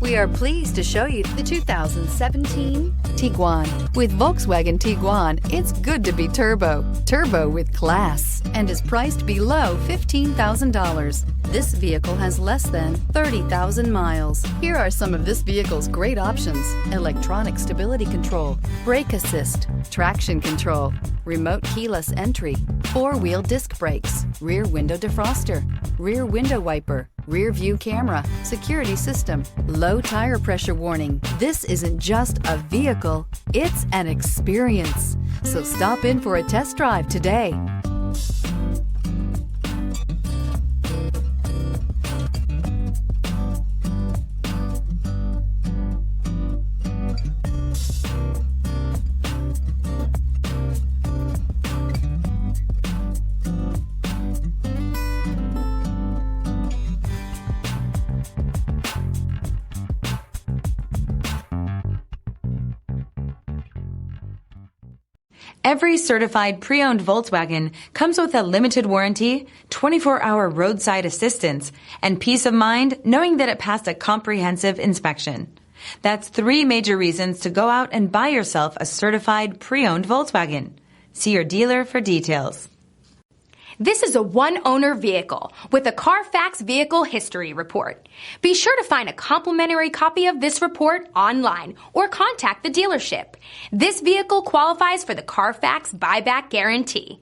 We are pleased to show you the 2017 Tiguan. With Volkswagen Tiguan, it's good to be turbo. Turbo with class, and is priced below $15,000. This vehicle has less than 30,000 miles. Here are some of this vehicle's great options: electronic stability control, brake assist, traction control, remote keyless entry, four-wheel disc brakes, rear window defroster, rear window wiper, rear view camera, security system, low tire pressure warning. This isn't just a vehicle, it's an experience. So stop in for a test drive today. Every certified pre-owned Volkswagen comes with a limited warranty, 24-hour roadside assistance, and peace of mind knowing that it passed a comprehensive inspection. That's 3 major reasons to go out and buy yourself a certified pre-owned Volkswagen. See your dealer for details. This is a one-owner vehicle with a CARFAX Vehicle History Report. Be sure to find a complimentary copy of this report online or contact the dealership. This vehicle qualifies for the CARFAX Buyback Guarantee.